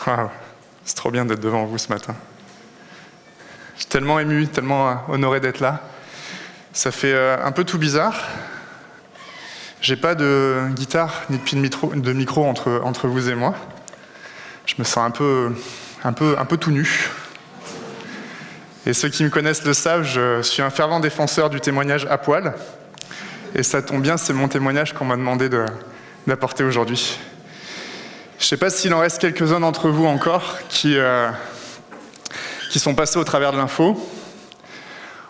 Waouh, c'est trop bien d'être devant vous ce matin. Je suis tellement ému, tellement honoré d'être là. Ça fait un peu tout bizarre. J'ai pas de guitare ni de pile de micro entre vous et moi. Je me sens un peu tout nu. Et ceux qui me connaissent le savent, je suis un fervent défenseur du témoignage à poil. Et ça tombe bien, c'est mon témoignage qu'on m'a demandé d'apporter aujourd'hui. Je ne sais pas s'il en reste quelques-uns d'entre vous encore qui sont passés au travers de l'info.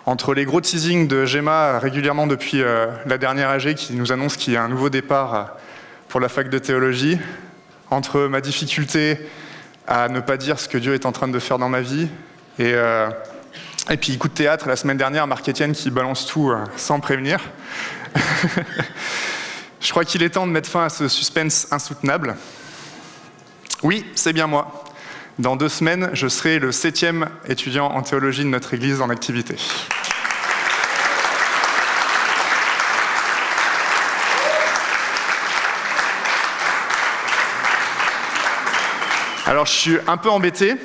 Entre les gros teasings de Gemma régulièrement depuis la dernière AG qui nous annonce qu'il y a un nouveau départ pour la fac de théologie, entre ma difficulté à ne pas dire ce que Dieu est en train de faire dans ma vie, et puis coup de théâtre, la semaine dernière, Marc-Étienne qui balance tout sans prévenir. Je crois qu'il est temps de mettre fin à ce suspense insoutenable. Oui, c'est bien moi. Dans 2 semaines, je serai le 7e étudiant en théologie de notre Église en activité. Alors, je suis un peu embêté,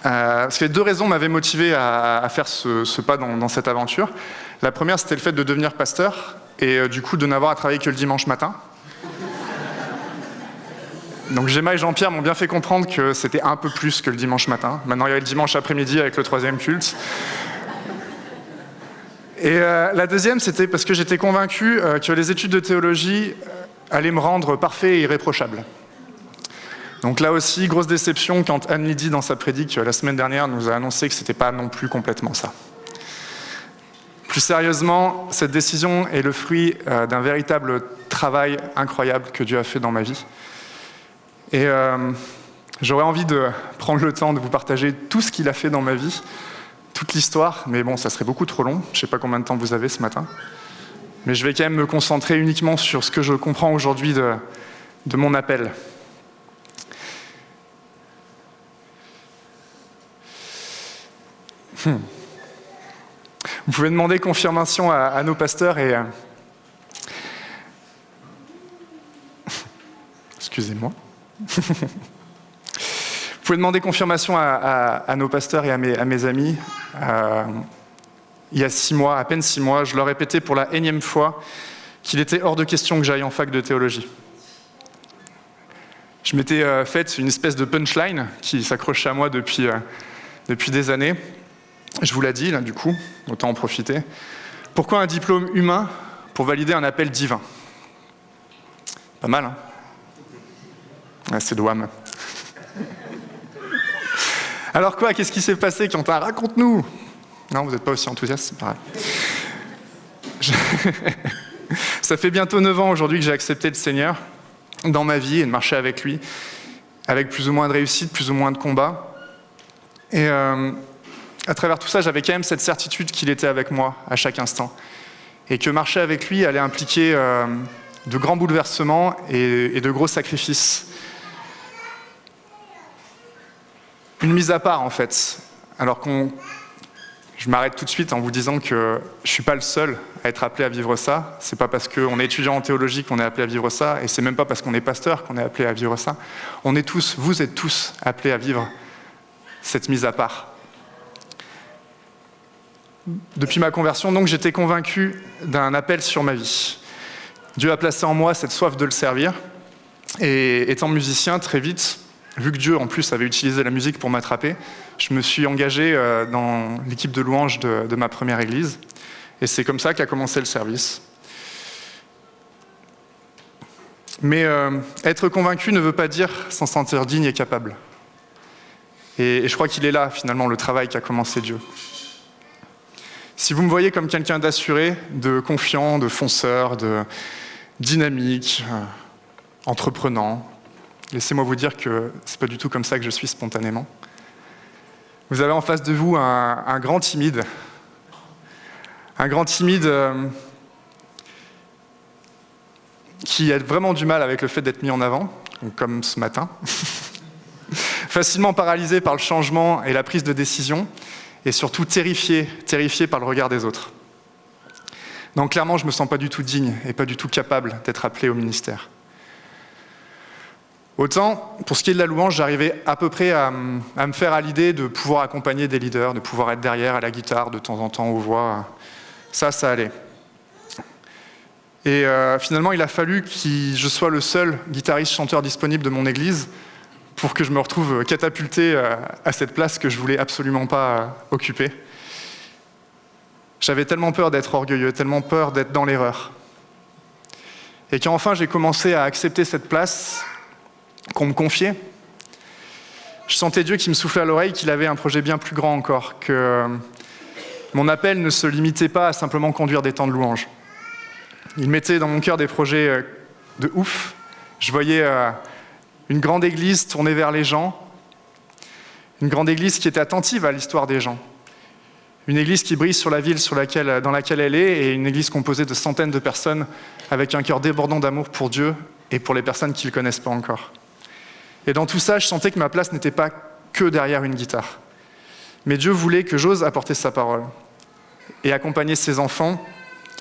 parce que 2 raisons m'avaient motivé à faire ce pas dans cette aventure. La première, c'était le fait de devenir pasteur, et du coup de n'avoir à travailler que le dimanche matin. Donc Gemma et Jean-Pierre m'ont bien fait comprendre que c'était un peu plus que le dimanche matin. Maintenant, il y a le dimanche après-midi avec le 3e culte. Et la deuxième, c'était parce que j'étais convaincu que les études de théologie allaient me rendre parfait et irréprochable. Donc là aussi, grosse déception quand Anne Lydie, dans sa prédique la semaine dernière, nous a annoncé que c'était pas non plus complètement ça. Plus sérieusement, cette décision est le fruit d'un véritable travail incroyable que Dieu a fait dans ma vie. Et j'aurais envie de prendre le temps de vous partager tout ce qu'il a fait dans ma vie, toute l'histoire, mais bon, ça serait beaucoup trop long. Je ne sais pas combien de temps vous avez ce matin. Mais je vais quand même me concentrer uniquement sur ce que je comprends aujourd'hui de mon appel. Vous pouvez demander confirmation à nos pasteurs et... Excusez-moi. Vous pouvez demander confirmation à nos pasteurs et à mes amis. Il y a 6 mois, à peine 6 mois, je leur répétais pour la énième fois qu'il était hors de question que j'aille en fac de théologie. Je m'étais faite une espèce de punchline qui s'accrochait à moi depuis des années. Je vous l'ai dit, là, du coup, autant en profiter. Pourquoi un diplôme humain pour valider un appel divin? Pas mal, hein? Ah, c'est douam. Alors quoi, qu'est-ce qui s'est passé, Quentin? Raconte-nous. Non, vous n'êtes pas aussi enthousiaste, c'est pas grave. Ça fait bientôt 9 ans aujourd'hui que j'ai accepté le Seigneur dans ma vie et de marcher avec lui, avec plus ou moins de réussite, plus ou moins de combats. Et à travers tout ça, j'avais quand même cette certitude qu'il était avec moi à chaque instant. Et que marcher avec lui allait impliquer de grands bouleversements et de gros sacrifices. Une mise à part, en fait. Alors je m'arrête tout de suite en vous disant que je ne suis pas le seul à être appelé à vivre ça. C'est pas parce qu'on est étudiant en théologie qu'on est appelé à vivre ça, et c'est même pas parce qu'on est pasteur qu'on est appelé à vivre ça. Vous êtes tous appelés à vivre cette mise à part. Depuis ma conversion, donc, j'étais convaincu d'un appel sur ma vie. Dieu a placé en moi cette soif de le servir, et étant musicien, très vite, vu que Dieu, en plus, avait utilisé la musique pour m'attraper, je me suis engagé dans l'équipe de louanges de ma première église. Et c'est comme ça qu'a commencé le service. Mais être convaincu ne veut pas dire s'en sentir digne et capable. Et je crois qu'il est là, finalement, le travail qu'a commencé Dieu. Si vous me voyez comme quelqu'un d'assuré, de confiant, de fonceur, de dynamique, entreprenant, laissez-moi vous dire que c'est pas du tout comme ça que je suis spontanément. Vous avez en face de vous un grand timide. Un grand timide qui a vraiment du mal avec le fait d'être mis en avant, comme ce matin. Facilement paralysé par le changement et la prise de décision, et surtout terrifié par le regard des autres. Donc clairement, je ne me sens pas du tout digne et pas du tout capable d'être appelé au ministère. Autant, pour ce qui est de la louange, j'arrivais à peu près à me faire à l'idée de pouvoir accompagner des leaders, de pouvoir être derrière à la guitare de temps en temps aux voix. Ça allait. Et finalement, il a fallu que je sois le seul guitariste-chanteur disponible de mon église pour que je me retrouve catapulté à cette place que je voulais absolument pas occuper. J'avais tellement peur d'être orgueilleux, tellement peur d'être dans l'erreur. Et quand enfin j'ai commencé à accepter cette place qu'on me confiait, je sentais Dieu qui me soufflait à l'oreille qu'il avait un projet bien plus grand encore, que mon appel ne se limitait pas à simplement conduire des temps de louange. Il mettait dans mon cœur des projets de ouf. Je voyais une grande église tournée vers les gens, une grande église qui était attentive à l'histoire des gens, une église qui brille sur la ville dans laquelle elle est, et une église composée de centaines de personnes avec un cœur débordant d'amour pour Dieu et pour les personnes qui ne le connaissent pas encore. Et dans tout ça, je sentais que ma place n'était pas que derrière une guitare. Mais Dieu voulait que j'ose apporter sa parole et accompagner ses enfants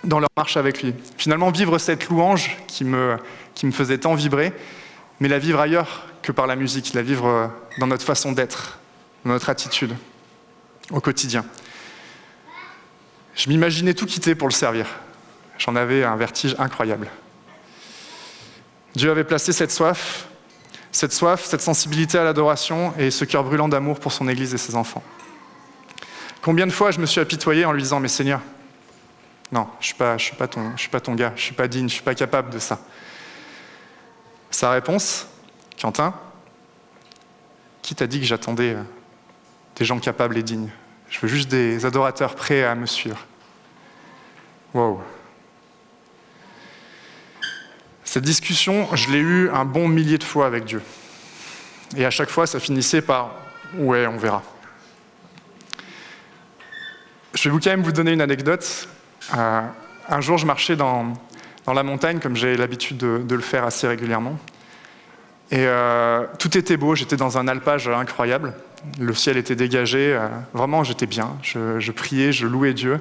dans leur marche avec lui. Finalement, vivre cette louange qui me faisait tant vibrer, mais la vivre ailleurs que par la musique, la vivre dans notre façon d'être, dans notre attitude, au quotidien. Je m'imaginais tout quitter pour le servir. J'en avais un vertige incroyable. Dieu avait placé cette soif, cette sensibilité à l'adoration et ce cœur brûlant d'amour pour son Église et ses enfants. Combien de fois je me suis apitoyé en lui disant « Mais Seigneur, non, je suis pas ton gars, je suis pas digne, je suis pas capable de ça. » Sa réponse, « Quentin, qui t'a dit que j'attendais des gens capables et dignes? Je veux juste des adorateurs prêts à me suivre. » Wow. Cette discussion, je l'ai eue un bon millier de fois avec Dieu. Et à chaque fois, ça finissait par « ouais, on verra ». Je vais quand même vous donner une anecdote. Un jour, je marchais dans la montagne, comme j'ai l'habitude de le faire assez régulièrement. Et tout était beau, j'étais dans un alpage incroyable. Le ciel était dégagé, vraiment j'étais bien. Je priais, je louais Dieu.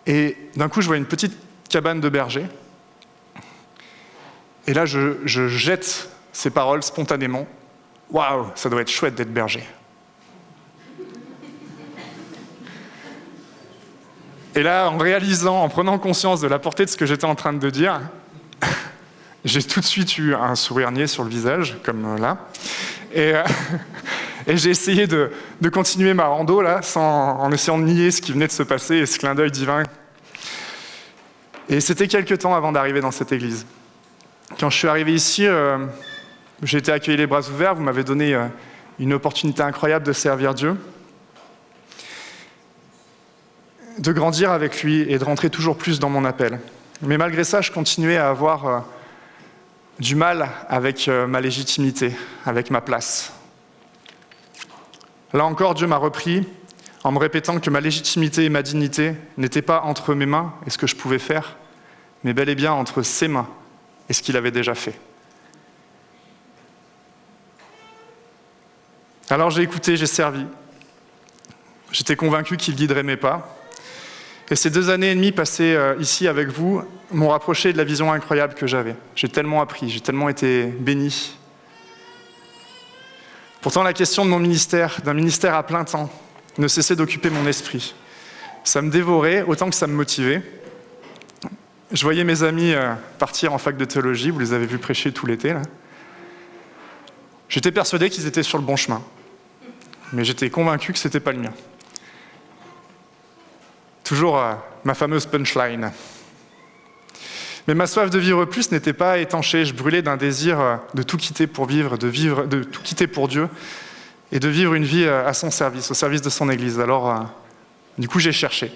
Et d'un coup, je vois une petite cabane de berger. Et là, je jette ces paroles spontanément. Waouh, ça doit être chouette d'être berger. Et là, en prenant conscience de la portée de ce que j'étais en train de dire, j'ai tout de suite eu un sourire niais sur le visage, comme là. Et j'ai essayé de continuer ma rando, là, en essayant de nier ce qui venait de se passer et ce clin d'œil divin. Et c'était quelques temps avant d'arriver dans cette église. Quand je suis arrivé ici, j'ai été accueilli les bras ouverts. Vous m'avez donné une opportunité incroyable de servir Dieu, de grandir avec lui et de rentrer toujours plus dans mon appel. Mais malgré ça, je continuais à avoir du mal avec ma légitimité, avec ma place. Là encore, Dieu m'a repris en me répétant que ma légitimité et ma dignité n'étaient pas entre mes mains et ce que je pouvais faire, mais bel et bien entre ses mains et ce qu'il avait déjà fait. Alors j'ai écouté, j'ai servi. J'étais convaincu qu'il guiderait mes pas. Et ces 2 années et demie passées ici avec vous m'ont rapproché de la vision incroyable que j'avais. J'ai tellement appris, j'ai tellement été béni. Pourtant, la question de mon ministère, d'un ministère à plein temps, ne cessait d'occuper mon esprit. Ça me dévorait autant que ça me motivait. Je voyais mes amis partir en fac de théologie, vous les avez vus prêcher tout l'été, là. J'étais persuadé qu'ils étaient sur le bon chemin, mais j'étais convaincu que ce n'était pas le mien. Toujours ma fameuse punchline. Mais ma soif de vivre plus n'était pas étanchée. Je brûlais d'un désir de tout quitter pour vivre, de tout quitter pour Dieu et de vivre une vie à son service, au service de son Église. Alors, du coup, j'ai cherché.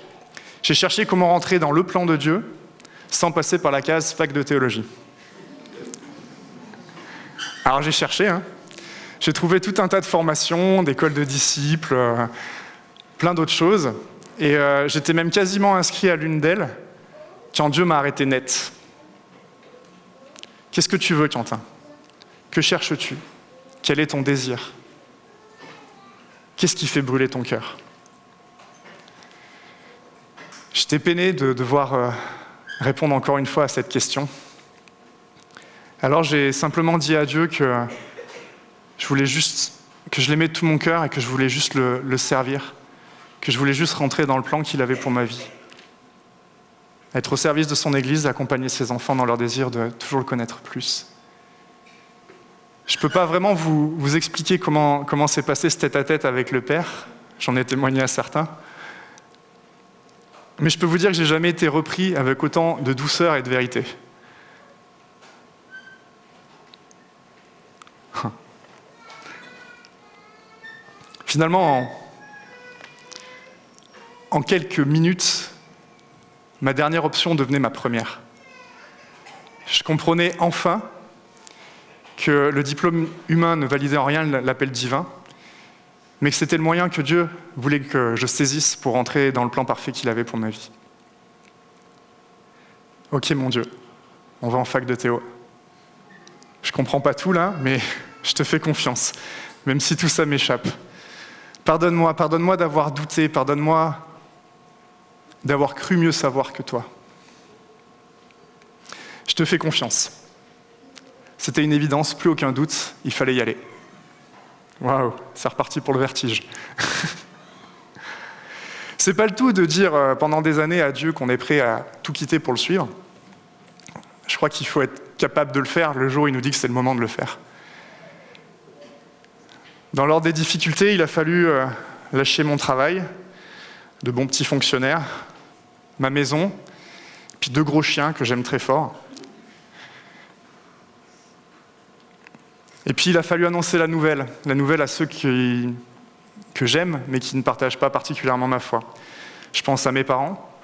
J'ai cherché comment rentrer dans le plan de Dieu sans passer par la case fac de théologie. Alors, j'ai cherché. J'ai trouvé tout un tas de formations, d'écoles de disciples, plein d'autres choses. Et j'étais même quasiment inscrit à l'une d'elles quand Dieu m'a arrêté net. Qu'est-ce que tu veux, Quentin? Que cherches-tu? Quel est ton désir? Qu'est-ce qui fait brûler ton cœur? J'étais peiné de devoir répondre encore une fois à cette question. Alors j'ai simplement dit à Dieu que je l'aimais de tout mon cœur et que je voulais juste le servir, que je voulais juste rentrer dans le plan qu'il avait pour ma vie. Être au service de son Église, accompagner ses enfants dans leur désir de toujours le connaître plus. Je ne peux pas vraiment vous expliquer comment s'est passé ce tête-à-tête avec le Père. J'en ai témoigné à certains. Mais je peux vous dire que je n'ai jamais été repris avec autant de douceur et de vérité. Finalement, en quelques minutes, ma dernière option devenait ma première. Je comprenais enfin que le diplôme humain ne validait en rien l'appel divin, mais que c'était le moyen que Dieu voulait que je saisisse pour entrer dans le plan parfait qu'il avait pour ma vie. Ok mon Dieu, on va en fac de théo. Je comprends pas tout là, mais je te fais confiance, même si tout ça m'échappe. Pardonne-moi d'avoir douté, pardonne-moi d'avoir cru mieux savoir que toi. Je te fais confiance. C'était une évidence, plus aucun doute, il fallait y aller. Waouh, c'est reparti pour le vertige. C'est pas le tout de dire pendant des années à Dieu qu'on est prêt à tout quitter pour le suivre. Je crois qu'il faut être capable de le faire le jour où il nous dit que c'est le moment de le faire. Dans l'ordre des difficultés, il a fallu lâcher mon travail, de bons petits fonctionnaires, ma maison, puis 2 gros chiens que j'aime très fort. Et puis il a fallu annoncer la nouvelle à ceux que j'aime, mais qui ne partagent pas particulièrement ma foi. Je pense à mes parents,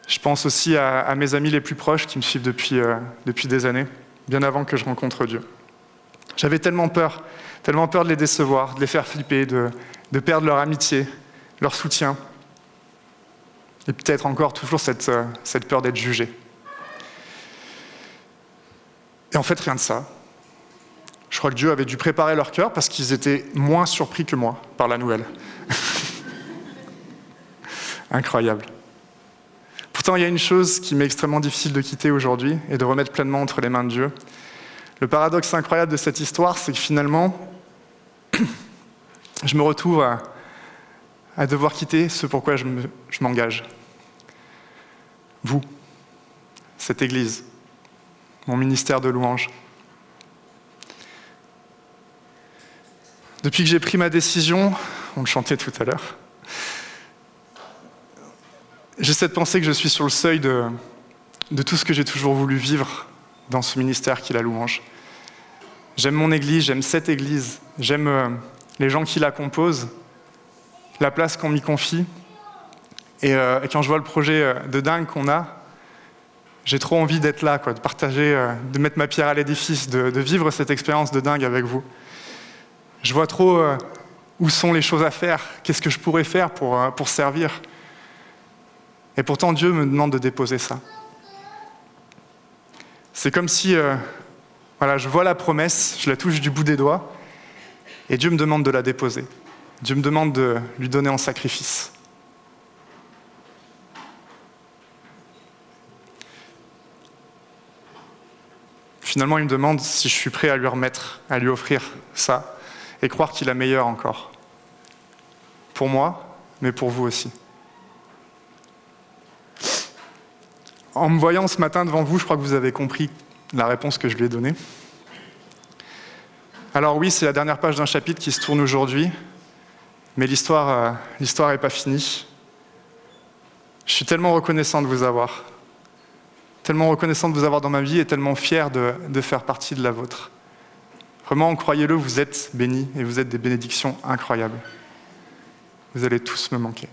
je pense aussi à mes amis les plus proches qui me suivent depuis des années, bien avant que je rencontre Dieu. J'avais tellement peur de les décevoir, de les faire flipper, de perdre leur amitié, leur soutien, et peut-être encore toujours cette peur d'être jugé. Et en fait, rien de ça. Je crois que Dieu avait dû préparer leur cœur parce qu'ils étaient moins surpris que moi par la nouvelle. Incroyable. Pourtant, il y a une chose qui m'est extrêmement difficile de quitter aujourd'hui et de remettre pleinement entre les mains de Dieu. Le paradoxe incroyable de cette histoire, c'est que finalement, je me retrouve à devoir quitter ce pourquoi je m'engage. Vous, cette Église, mon ministère de louange. Depuis que j'ai pris ma décision, on le chantait tout à l'heure, j'ai cette pensée que je suis sur le seuil de tout ce que j'ai toujours voulu vivre dans ce ministère qui est la louange. J'aime mon Église, j'aime cette Église, j'aime les gens qui la composent, la place qu'on m'y confie. Et quand je vois le projet de dingue qu'on a, j'ai trop envie d'être là, de partager, de mettre ma pierre à l'édifice, de vivre cette expérience de dingue avec vous. Je vois trop où sont les choses à faire, qu'est-ce que je pourrais faire pour servir. Et pourtant, Dieu me demande de déposer ça. C'est comme si, je vois la promesse, je la touche du bout des doigts, et Dieu me demande de la déposer. Dieu me demande de lui donner en sacrifice. Finalement, il me demande si je suis prêt à lui remettre, à lui offrir ça, et croire qu'il a meilleur encore. Pour moi, mais pour vous aussi. En me voyant ce matin devant vous, je crois que vous avez compris la réponse que je lui ai donnée. Alors oui, c'est la dernière page d'un chapitre qui se tourne aujourd'hui, mais l'histoire n'est pas finie. Je suis tellement reconnaissant de vous avoir. Tellement reconnaissant de vous avoir dans ma vie et tellement fier de faire partie de la vôtre. Vraiment, croyez-le, vous êtes bénis et vous êtes des bénédictions incroyables. Vous allez tous me manquer.